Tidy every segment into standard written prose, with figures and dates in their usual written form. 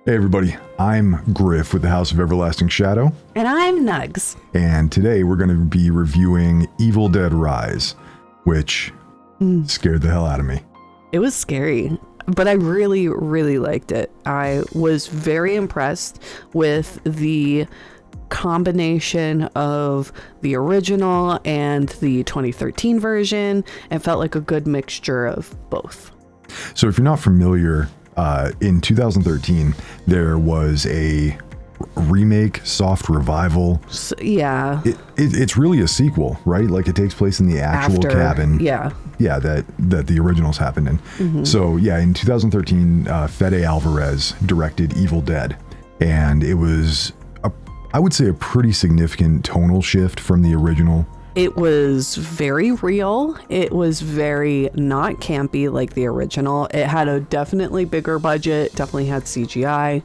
Hey everybody, I'm Griff with the House of Everlasting Shadow. And I'm Nuggs. And today we're going to be reviewing Evil Dead Rise, which scared the hell out of me. It was scary, but I really, really liked it. I was very impressed with the combination of the original and the 2013 version. It felt like a good mixture of both. So if you're not familiar, in 2013, there was a remake, soft revival. So, yeah. It's really a sequel, right? Like it takes place in the actual cabin. Yeah. Yeah, that the originals happened in. Mm-hmm. So yeah, in 2013, Fede Alvarez directed Evil Dead. And it was, I would say, a pretty significant tonal shift from the original. It was very real. It was very not campy like the original. It had a definitely bigger budget, definitely had CGI.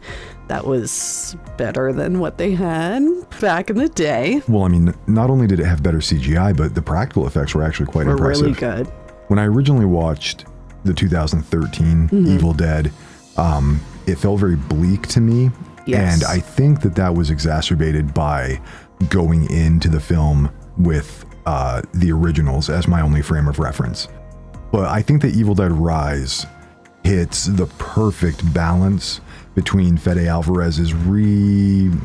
That was better than what they had back in the day. Well, I mean, not only did it have better CGI, but the practical effects were actually quite impressive. Really good. When I originally watched the 2013 Evil Dead, it felt very bleak to me. Yes. And I think that was exacerbated by going into the film with the originals as my only frame of reference. But I think that Evil Dead Rise hits the perfect balance between Fede Alvarez's re-sequel.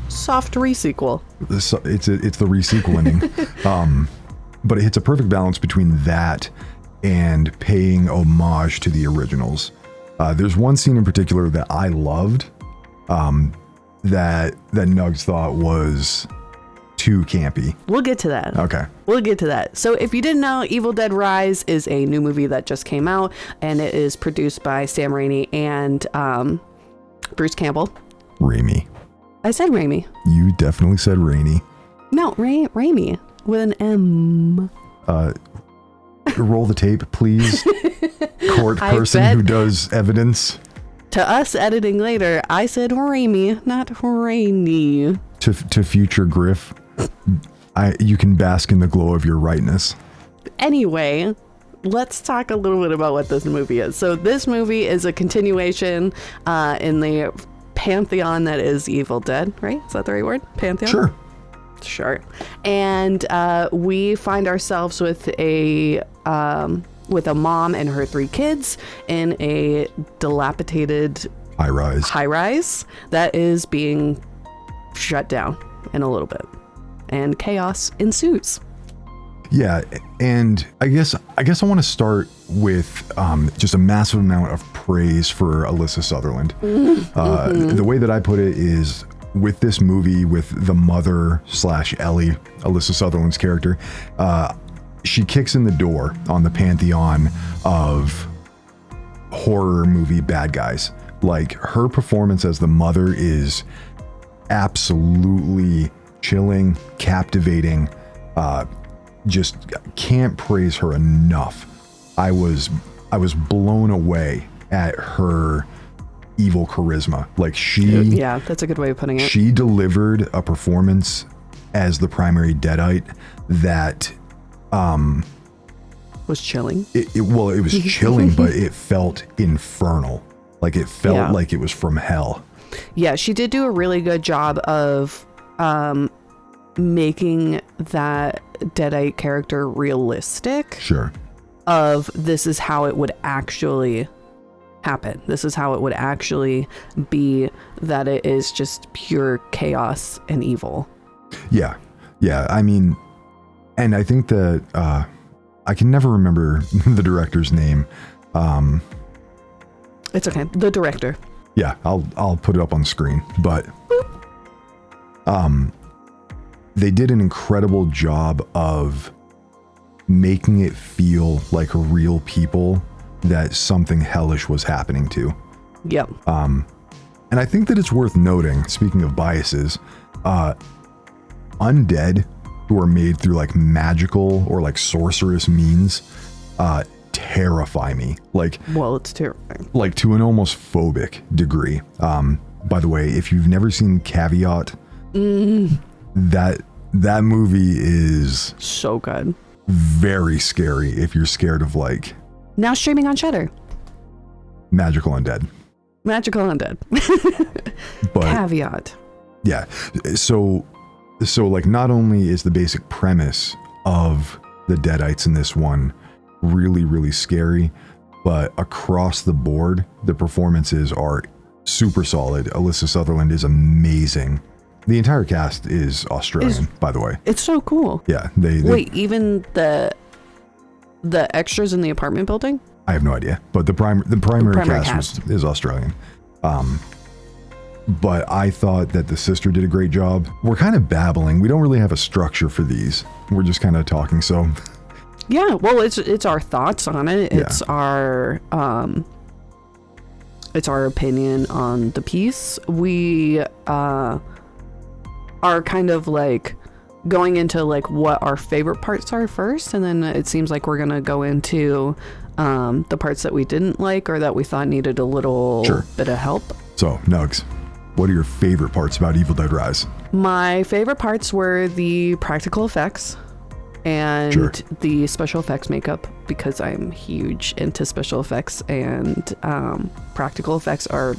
Soft re-sequel. It's the re-sequeling. But it hits a perfect balance between that and paying homage to the originals. There's one scene in particular that I loved that Nuggs thought was too campy. We'll get to that. Okay. We'll get to that. So if you didn't know, Evil Dead Rise is a new movie that just came out, and it is produced by Sam Raimi and Bruce Campbell. Raimi. I said Raimi. You definitely said Raimi. No, Raimi with an M. Roll the tape, please. Court person who does evidence. To us editing later, I said Raimi, not Rainy. To future Griff, you can bask in the glow of your rightness. Anyway, let's talk a little bit about what this movie is. So this movie is a continuation in the pantheon that is Evil Dead, right? Is that the right word? Pantheon? Sure. And we find ourselves with a mom and her 3 kids in a dilapidated high-rise that is being shut down in a little bit, and chaos ensues. Yeah, and I guess I want to start with just a massive amount of praise for Alyssa Sutherland. The way that I put it is, with this movie, with the mother / Ellie, Alyssa Sutherland's character, she kicks in the door on the pantheon of horror movie bad guys. Like, her performance as the mother is absolutely chilling, captivating. Just can't praise her enough. I was blown away at her evil charisma. Like, yeah, that's a good way of putting it. She delivered a performance as the primary Deadite that was chilling. It was chilling, but it felt infernal. Like, it felt like it was from hell. Yeah, she did do a really good job of making that Deadite character realistic. Sure. Of this is how it would actually happen. This is how it would actually be, that it is just pure chaos and evil. Yeah. I mean, and I think that I can never remember the director's name. It's okay. The director. Yeah, I'll put it up on the screen. But they did an incredible job of making it feel like real people that something hellish was happening to. Yep. And I think that it's worth noting, speaking of biases, undead who are made through like magical or like sorcerous means terrify me. Like, well, it's terrifying. Like, to an almost phobic degree. By the way, if you've never seen Caveat, that movie is so good. Very scary if you're scared of, like, now streaming on Shudder. Magical undead. Magical undead. But caveat. Yeah. So like, not only is the basic premise of the Deadites in this one really, really scary, but across the board, the performances are super solid. Alyssa Sutherland is amazing. The entire cast is Australian, by the way. It's so cool. Yeah. Wait, even the extras in the apartment building? I have no idea, but the primary cast is Australian. But I thought that the sister did a great job. We're kind of babbling. We don't really have a structure for these. We're just kind of talking. So yeah, well, it's our thoughts on it. It's our opinion on the piece. We are kind of like going into like what our favorite parts are first, and then it seems like we're gonna go into the parts that we didn't like or that we thought needed a little bit of help. So, Nuggs, what are your favorite parts about Evil Dead Rise? My favorite parts were the practical effects and the special effects makeup, because I'm huge into special effects, and practical effects are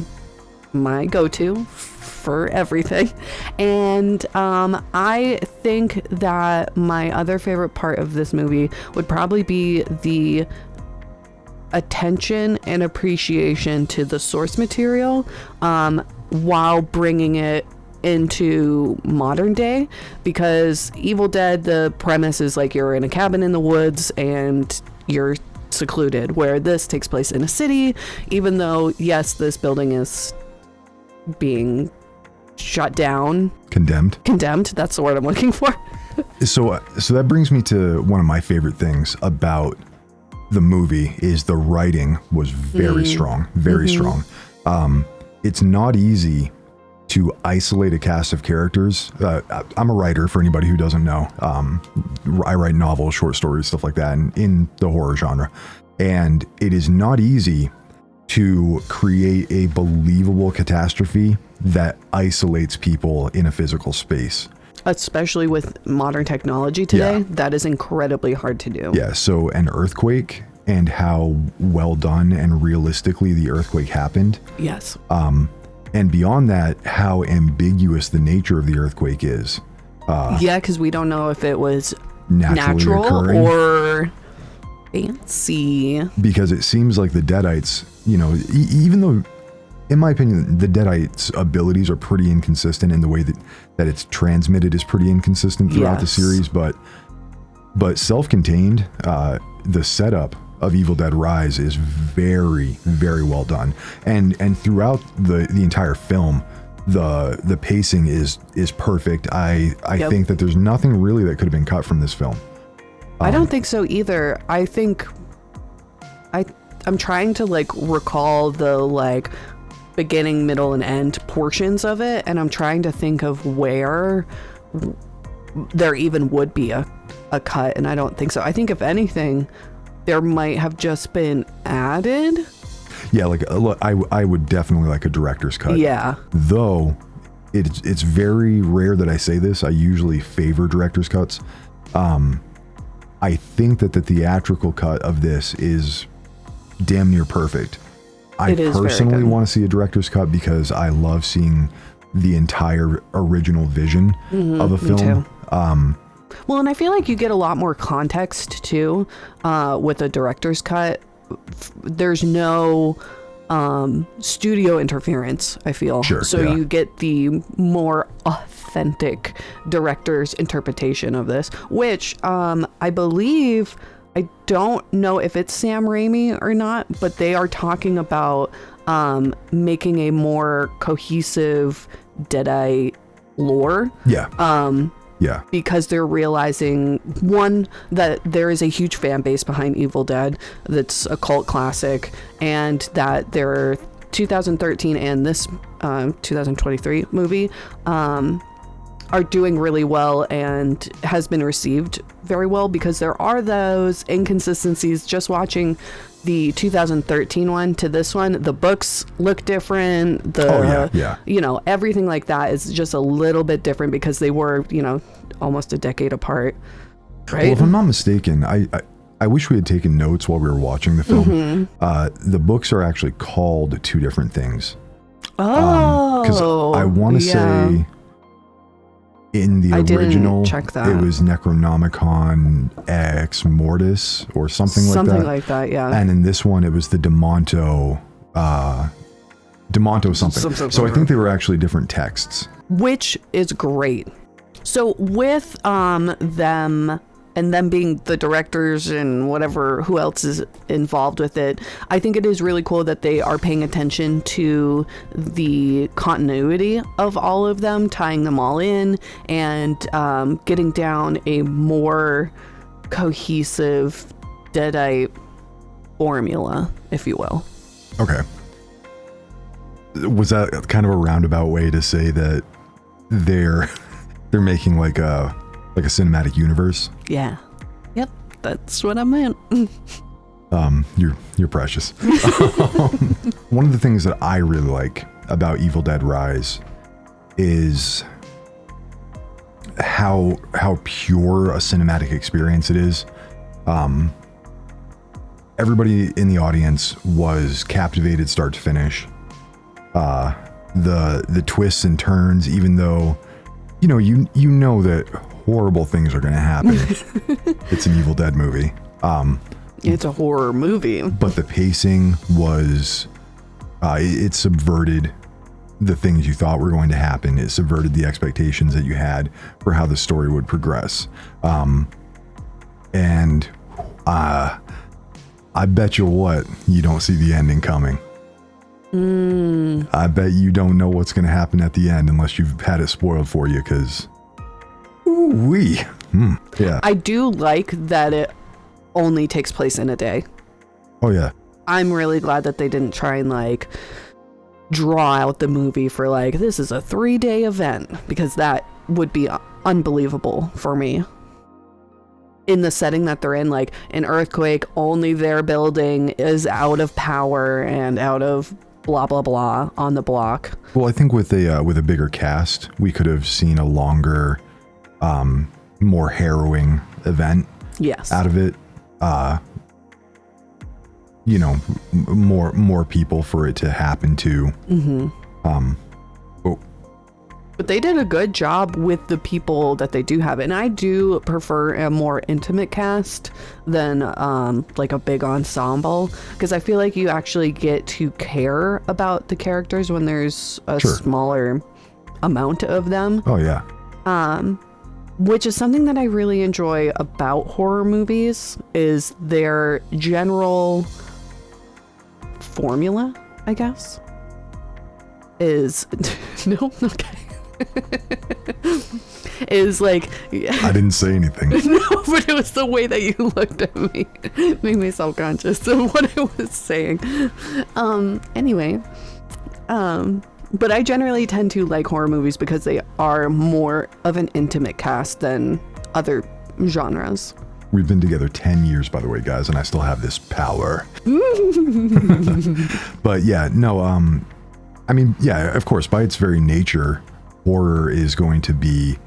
my go-to for everything. And I think that my other favorite part of this movie would probably be the attention and appreciation to the source material while bringing it into modern day, because Evil Dead, the premise is like you're in a cabin in the woods and you're secluded, where this takes place in a city, even though yes, this building is being shut down, condemned, that's the word I'm looking for. So that brings me to one of my favorite things about the movie is the writing was very strong, very strong. It's not easy to isolate a cast of characters. I'm a writer, for anybody who doesn't know. I write novels, short stories, stuff like that, in the horror genre. And it is not easy to create a believable catastrophe that isolates people in a physical space. Especially with modern technology today, that is incredibly hard to do. Yeah, so an earthquake and how well done and realistically the earthquake happened. Yes. And beyond that, how ambiguous the nature of the earthquake is. Yeah, because we don't know if it was natural occurring, or fancy. Because it seems like the Deadites, even though, in my opinion, the Deadites' abilities are pretty inconsistent in the way that it's transmitted is pretty inconsistent throughout the series, but self-contained, the setup of Evil Dead Rise is very, very well done, and throughout the entire film, the pacing is perfect. I think that there's nothing really that could have been cut from this film. I don't think so either. I think I'm trying to recall the beginning, middle, and end portions of it, and I'm trying to think of where there even would be a cut, and I don't think so. I think if anything, there might have just been added. Yeah, I would definitely like a director's cut. Yeah. Though it's very rare that I say this. I usually favor director's cuts. I think that the theatrical cut of this is damn near perfect. I personally want to see a director's cut because I love seeing the entire original vision of a film. Me too. Well, and I feel like you get a lot more context too with a director's cut. There's no studio interference, I feel. You get the more authentic director's interpretation of this, which I believe, I don't know if it's Sam Raimi or not, but they are talking about making a more cohesive Deadite lore. Yeah, because they're realizing, one, that there is a huge fan base behind Evil Dead that's a cult classic, and that their 2013 and this 2023 movie are doing really well and has been received very well, because there are those inconsistencies. Just watching the 2013 one to this one, the books look different, everything like that is just a little bit different because they were almost a decade apart, right? Well, if I'm not mistaken, I wish we had taken notes while we were watching the film. The books are actually called two different things. Because I want to say in the original, it was Necronomicon Ex Mortis or something like that. Something like that, yeah. And in this one, it was the Demonto something. So I think they were actually different texts. Which is great. So with them and them being the directors and whatever, who else is involved with it, I think it is really cool that they are paying attention to the continuity of all of them, tying them all in, and getting down a more cohesive Deadite formula, if you will. Okay. Was that kind of a roundabout way to say that they're making like a cinematic universe? Yeah. Yep. That's what I meant. You're precious. One of the things that I really like about Evil Dead Rise is how pure a cinematic experience it is. Everybody in the audience was captivated start to finish. The twists and turns, even though you know that horrible things are going to happen. It's an Evil Dead movie. It's a horror movie. But the pacing was, it subverted the things you thought were going to happen. It subverted the expectations that you had for how the story would progress. And I bet you what, you don't see the ending coming. I bet you don't know what's going to happen at the end unless you've had it spoiled for you, because yeah. I do like that it only takes place in a day. Oh yeah. I'm really glad that they didn't try and like draw out the movie for like, this is a 3-day event, because that would be unbelievable for me. In the setting that they're in, like an earthquake, only their building is out of power and out of blah blah blah on the block. Well, I think with a bigger cast, we could have seen a longer, more harrowing event. Yes. Out of it, more people for it to happen to. But they did a good job with the people that they do have. And I do prefer a more intimate cast than like a big ensemble, because I feel like you actually get to care about the characters when there's a smaller amount of them. Oh, yeah. Which is something that I really enjoy about horror movies, is their general formula, I guess. Is... No? Okay. Is like, I didn't say anything. No, but it was the way that you looked at me. It made me self-conscious of what I was saying. Anyway, but I generally tend to like horror movies because they are more of an intimate cast than other genres. We've been together 10 years, by the way, guys, and I still have this power. But yeah, no, I mean, yeah, of course, by its very nature, horror is going to be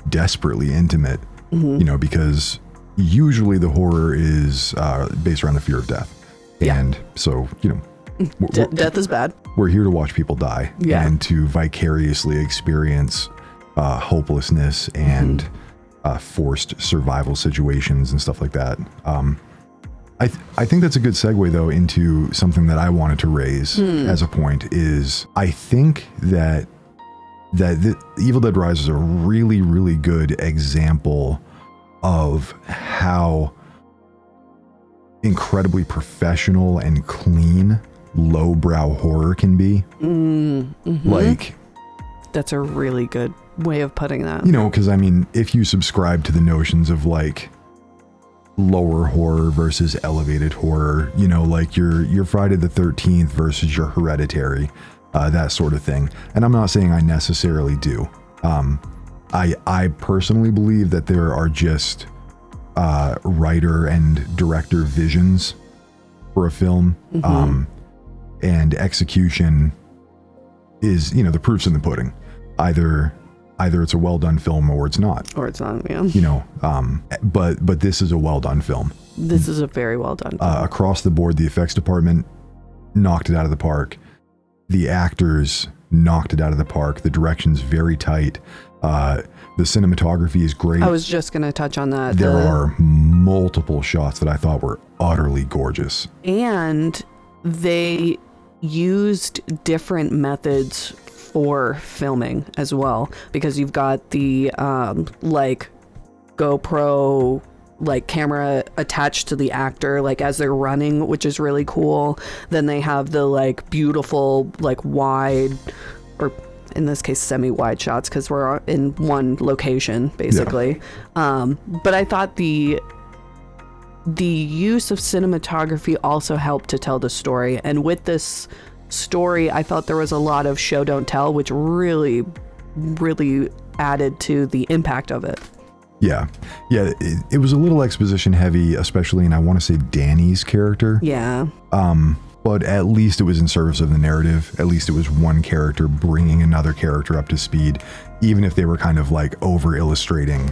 desperately intimate, because usually the horror is based around the fear of death. Yeah. And so, death is bad. We're here to watch people die and to vicariously experience hopelessness and forced survival situations and stuff like that. I think that's a good segue, though, into something that I wanted to raise as a point. Is I think that the Evil Dead Rise is a really, really good example of how incredibly professional and clean lowbrow horror can be. Like, that's a really good way of putting that. Because I mean, if you subscribe to the notions of like lower horror versus elevated horror, like your Friday the 13th versus your Hereditary, that sort of thing. And I'm not saying I necessarily do. I personally believe that there are just writer and director visions for a film, and execution is, the proof's in the pudding. Either either it's a well done film or it's not. Or it's not, yeah. You know, but this is a well done film. This is a very well done film. Across the board, the effects department knocked it out of the park. The actors knocked it out of the park. The direction's very tight. The cinematography is great. I was just going to touch on that. There are multiple shots that I thought were utterly gorgeous. And they used different methods for filming as well, because you've got the like GoPro like camera attached to the actor like as they're running, which is really cool. Then they have the like beautiful like wide, or in this case semi-wide shots, because we're in one location basically. Yeah. But I thought the use of cinematography also helped to tell the story, and with this story I felt there was a lot of show don't tell, which really added to the impact of it. Yeah, it was a little exposition heavy, especially in, I want to say, Danny's character. Yeah. But at least it was in service of the narrative. At least it was one character bringing another character up to speed, even if they were kind of like over illustrating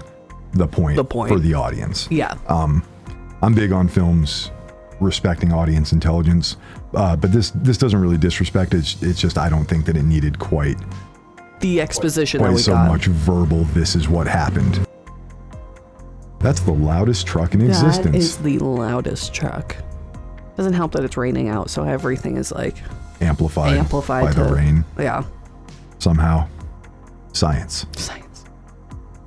the point for the audience. Yeah. I'm big on films respecting audience intelligence, but this doesn't really disrespect it. It's just I don't think that it needed quite the exposition that we so got. much verbal. This is what happened. That's the loudest truck in existence. That is the loudest truck. Doesn't help that it's raining out, so everything is like amplified by the rain. Yeah. Somehow. Science.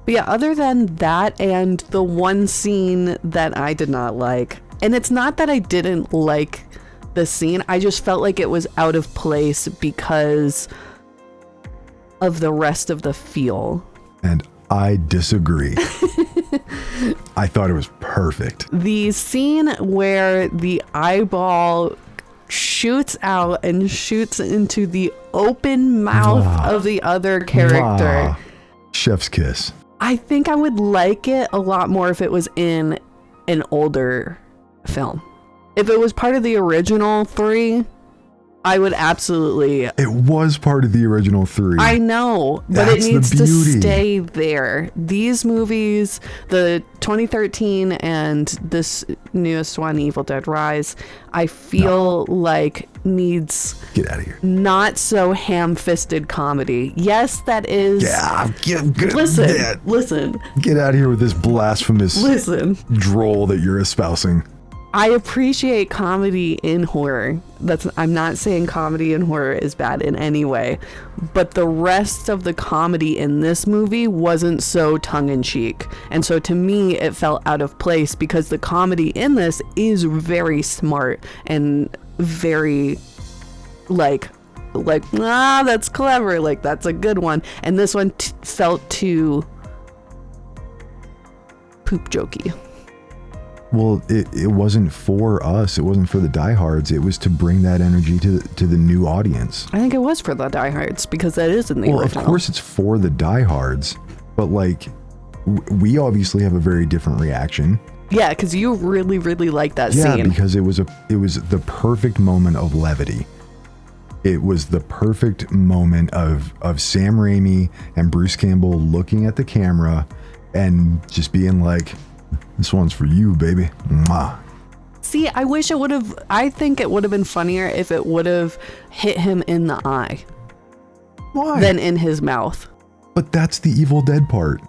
But yeah, other than that and the one scene that I did not like, and it's not that I didn't like the scene, I just felt like it was out of place because of the rest of the feel. And I disagree. I thought it was perfect. The scene where the eyeball shoots out and shoots into the open mouth of the other character. Chef's kiss. I think I would like it a lot more if it was in an older film. If it was part of the original 3, I would absolutely. It was part of the original 3. I know, but it needs to stay there. These movies, the 2013 and this newest one, Evil Dead Rise, I feel like needs get out of here. Not so ham-fisted comedy. Yes, that is. Yeah, listen. Get out of here with this blasphemous droll that you're espousing. I appreciate comedy in horror. I'm not saying comedy in horror is bad in any way, but the rest of the comedy in this movie wasn't so tongue-in-cheek. And so to me, it felt out of place because the comedy in this is very smart and very that's clever. Like, that's a good one. And this one felt too poop jokey. Well, it wasn't for us. It wasn't for the diehards. It was to bring that energy to the new audience. I think it was for the diehards because that is in the original. Of course it's for the diehards, but like we obviously have a very different reaction. Yeah, because you really, really like that scene. Yeah, because it was the perfect moment of levity. It was the perfect moment of Sam Raimi and Bruce Campbell looking at the camera and just being like, this one's for you, baby. Mwah. See, I think it would have been funnier if it would have hit him in the eye. Why? Than in his mouth. But that's the Evil Dead part.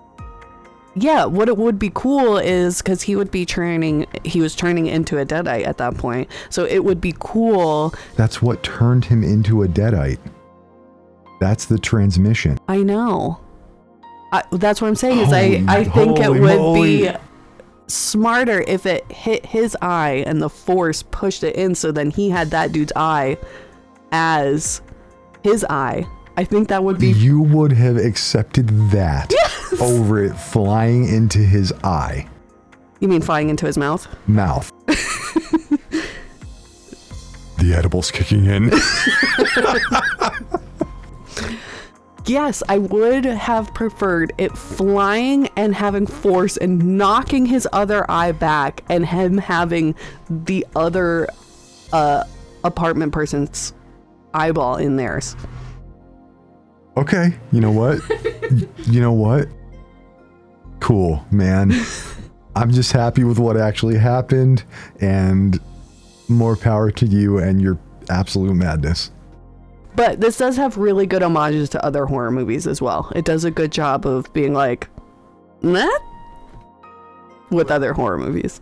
Yeah, what it would be cool is because he was turning into a Deadite at that point. So it would be cool. That's what turned him into a Deadite. That's the transmission. I know. That's what I'm saying is I think it would be smarter if it hit his eye and the force pushed it in, so then he had that dude's eye as his eye. I think that would be. You would have accepted that over it flying into his eye. You mean flying into his mouth? Mouth. The edible's kicking in. Yes, I would have preferred it flying and having force and knocking his other eye back and him having the other apartment person's eyeball in theirs. Okay, you know what? You know what? Cool, man. I'm just happy with what actually happened, and more power to you and your absolute madness. But this does have really good homages to other horror movies as well. It does a good job of being like, nah? With other horror movies.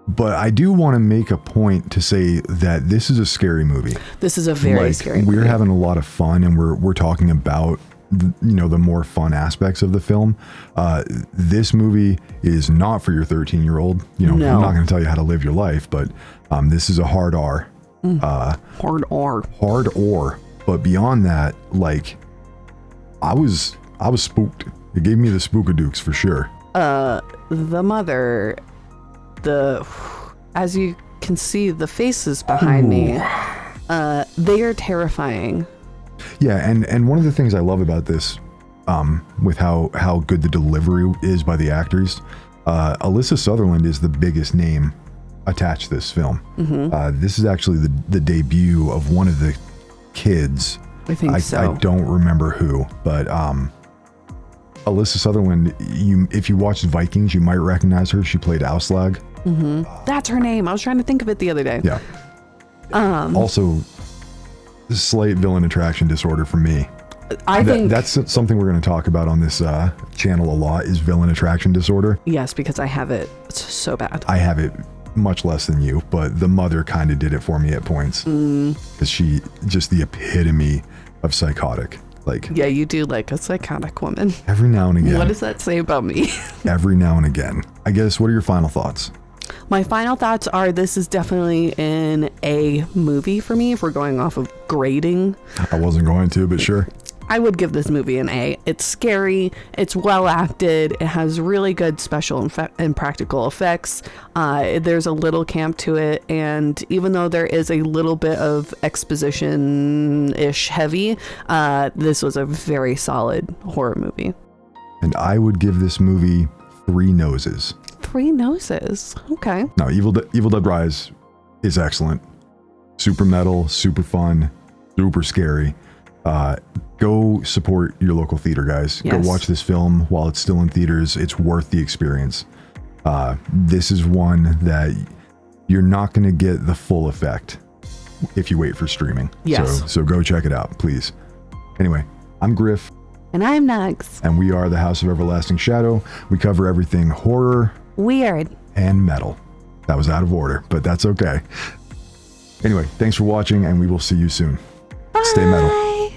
But I do want to make a point to say that this is a scary movie. This is a very scary movie. We're having a lot of fun, and we're talking about the more fun aspects of the film. This movie is not for your 13-year-old. I'm not going to tell you how to live your life, but this is a hard R. Hard R. But beyond that, like, I was spooked. It gave me the spookadooks for sure. The mother, as you can see, the faces behind me, they are terrifying. Yeah, and one of the things I love about this, with how good the delivery is by the actors, Alyssa Sutherland is the biggest name attached to this film. This is actually the debut of one of the kids. I think so. I don't remember who, but Alyssa Sutherland, if you watched Vikings, you might recognize her. She played Auslag. That's her name. I was trying to think of it the other day. Yeah. Also, slight villain attraction disorder for me. I think that's something we're going to talk about on this channel a lot, is villain attraction disorder. Yes, because I have it. It's so bad. I have it much less than you, but the mother kind of did it for me at points. Because she just the epitome of psychotic. Like, yeah, you do like a psychotic woman. Every now and again. What does that say about me? Every now and again. I guess, what are your final thoughts? My final thoughts are, this is definitely an A movie for me if we're going off of grading. I wasn't going to, but sure. I would give this movie an A. It's scary. It's well acted. It has really good special and practical effects. There's a little camp to it. And even though there is a little bit of exposition-ish heavy, this was a very solid horror movie. And I would give this movie 3 noses. 3 noses. Okay. No, Evil Dead Rise is excellent. Super metal, super fun, super scary. Go support your local theater, guys. Yes. Go watch this film while it's still in theaters. It's worth the experience. This is one that you're not going to get the full effect if you wait for streaming. Yes. So go check it out, please. Anyway, I'm Griff. And I'm Nuggs. And we are the House of Everlasting Shadow. We cover everything horror, weird, and metal. That was out of order, but that's okay. Anyway, thanks for watching, and we will see you soon. Bye. Stay metal.